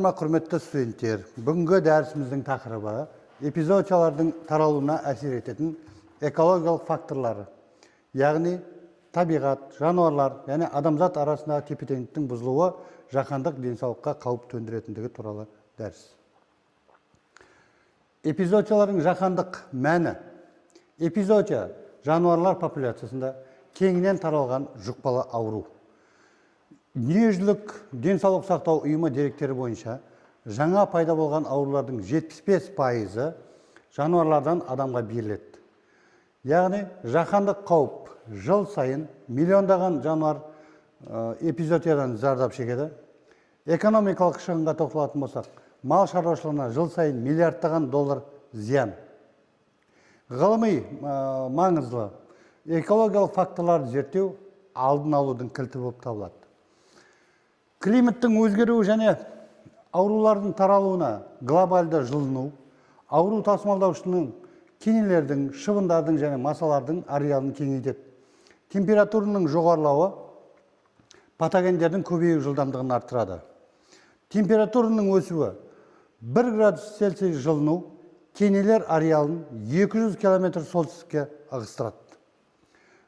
Құрметті студенттер, бүгінгі дәрісіміздің тақырыбы эпизоотиялардың таралуына әсер ететін экологиялық факторлары, яғни табиғат, жануарлар және адамзат арасындағы тепе-теңдіктің бұзылуы жаһандық денсаулыққа қауіп төндіретіндігі туралы дәріс. Эпизоотиялардың жаһандық мәні. Эпизоотия жануарлар популяциясында кеңінен таралған жұқпалы ауру. Дүниежүзілік денсаулық сақтау ұйымы деректері бойынша жаңа пайда болған аурулардың 75%-ы жануарлардан адамға беріледі. Яғни жаһандық қауіп жыл сайын миллиондаған жануар эпизоотиядан зардап шегеді. Экономикалық шығынға тоқталатын болсақ, мал шаруашылығына жыл сайын миллиардтаған доллар зиян. Ғылыми маңызды экологиялық факторларды зерттеу алдын алудың кілті болып табылады. Климаттың өзгеруі және аурулардың таралуына глобалды жылыну, ауру тасымалдаушының кенелердің, шыбындардың және масалардың ареалын кеңейтеді. Температураның жоғарылауы патогендердің көбею жылдамдығын арттырады. Температураның өсуі 1 градус Цельсий жылыну кенелер ареалын 200 км солтүстікке ығыстырады.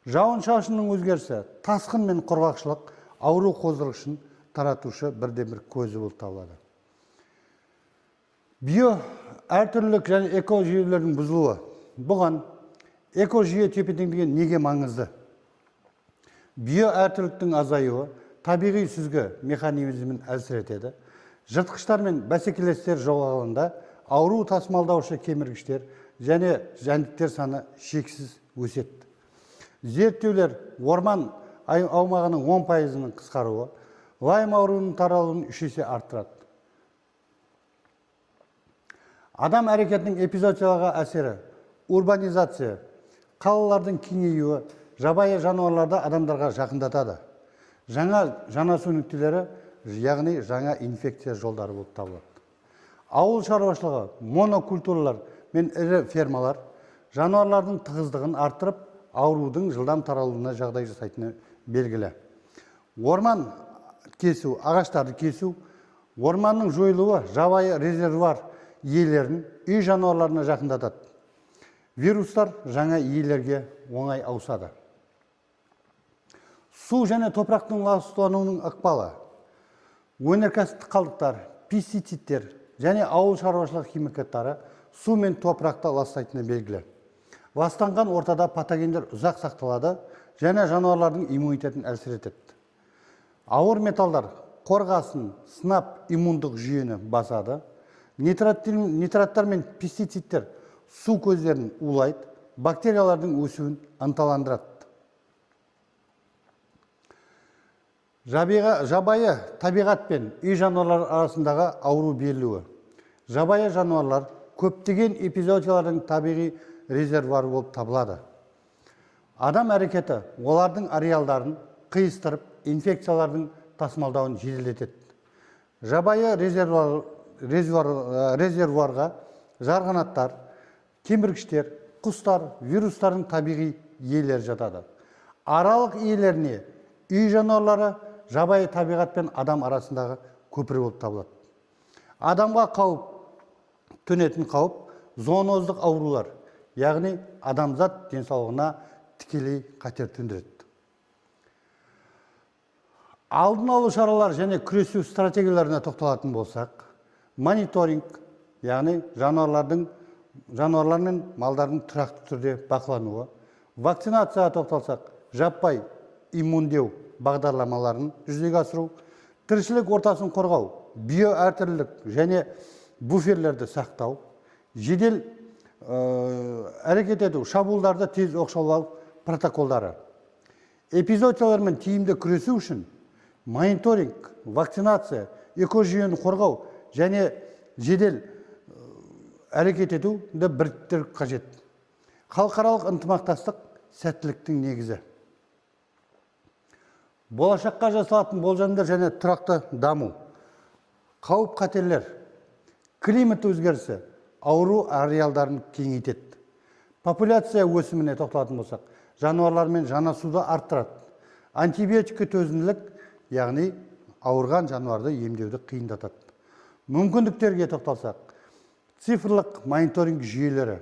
Жауын-шашынның өзгерісі тасқын мен құрғақшылық ауру қоздырғышын таратушы бірден-бір көзі болып табылады. Био әртүрлілік және экожүйелердің бұзылуы. Бұған экожүйе тепе-теңдігі неге маңызды? Био әртүрліктің азаюы табиғи сүзгі механизмін әсер етеді. Жыртқыштар мен бәсекелестер жоғалғанда ауру тасымалдаушы кеміргіштер және жәндіктер саны шексіз өседі. Зерттеулер орман аумағының 10%-ның қысқаруы лайм ауруының таралуын 3 есе арттырады. Адам әрекетінің эпизоотияға әсері, урбанизация, қалалардың кеңеюі жабайы жануарларды адамдарға жақындатады. Жаңа жанасу нүктелері, яғни жаңа инфекция жолдары болып табылады. Ауыл шаруашылығы, монокультуралар мен ірі фермалар жануарлардың тығыздығын арттырып, аурудың жылдам таралуына жағдай жасайтыны белгілі. Орман кесу, ағаштарды кесу, орманның жойылуы жабайы резервуар иелерін үй жануарларына жақындатады. Вирустар жаңа иелерге оңай ауысады. Су және топырақтың ластануының ықпалы, өнеркәсіптік қалдықтар, пестицидтер және ауыл шаруашылық химикаттары су мен топырақты ластайтыны белгілі. Ластанған ортада патогендер ұзақ сақталады және жануарлардың иммунитетін әлсір етеді. Ауыр металдар қорғасын, сынап иммундық жүйені басады. Нитраттар мен пестицидтер су көздерін улайды, бактериялардың өсуін ынталандырады. Жабайы табиғат пен үй жануарлар арасындағы ауру берілуі. Жабайы жануарлар көптеген эпизоотиялардың табиғи резервуары болып табылады. Адам әрекеті олардың ареалдарын қиыстырып, инфекциялардың тасымалдауын жеделдетеді. Жабайы резервуарға жарғанаттар, кеміргіштер, құстар, вирустардың табиғи иелері жатады. Аралық иелеріне үй жануарлары жабайы табиғат пен адам арасындағы көпір болып табылады. Адамға қауіп төнетін қауіп зооноздық аурулар, яғни адамзат денсаулығына тікелей қатер төндіреді. Алдын алу шаралар және күресу стратегияларына тоқталатын болсақ, мониторинг, яғни жануарлар мен малдардың тұрақты түрде бақылануы, вакцинацияға тоқталсақ, жаппай иммундеу бағдарламаларын жүзеге асыру, тіршілік ортасын қорғау, био әртүрлілік және буферлерді сақтау, жедел әрекет ету, шабуылдарды тез оқшаулау протоколдары. Эпизоотиялармен тиімді күресу үшін мониторинг, вакцинация, экожүйені қорғау және жедел әрекет етуді біріктіру қажет. Халықаралық ынтымақтастық сәттіліктің негізі. Болашаққа жасалатын болжамдар және тұрақты даму. Қауіп қатерлер, климат өзгерісі, ауру ареалдарын кеңейтеді. Популяция өсіміне тоқталатын болсақ, жануарлар мен жанасуды арттырады. Антибиотикке төзімділік, яғни ауырған жануарды емдеуді қиындатады. Мүмкіндіктерге тоқталсақ, цифрлық мониторинг жүйелері,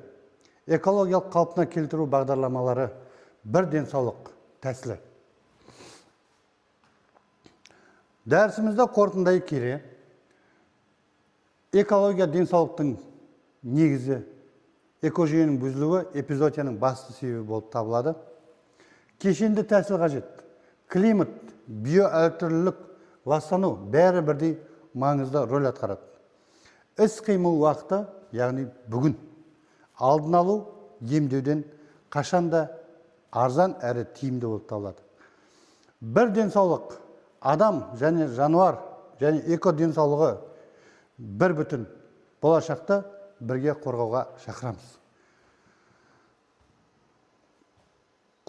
экологиялық қалпына келтіру бағдарламалары, бір денсаулық тәсілі. Дәрісімізді қорытындай келе, экология денсаулықтың негізі, экожүйенің бұзылуы эпизоотияның басты себебі болып табылады. Кешенді тәсіл қажет. Климат, биоәртүрлілік, ластану бәрі бірдей маңызды рөл атқарады. Іс-қимыл уақыты, яғни бүгін, алдын алу, емдеуден қашанда арзан әрі тиімді болып табылады. Бір денсаулық, адам және жануар және эко денсаулығы бір бүтін, болашақта бірге қорғауға шақырамыз.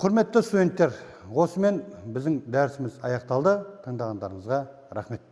Құрметті студенттер, осымен біздің дәрісіміз аяқталды. Тыңдағандарыңызға рахмет.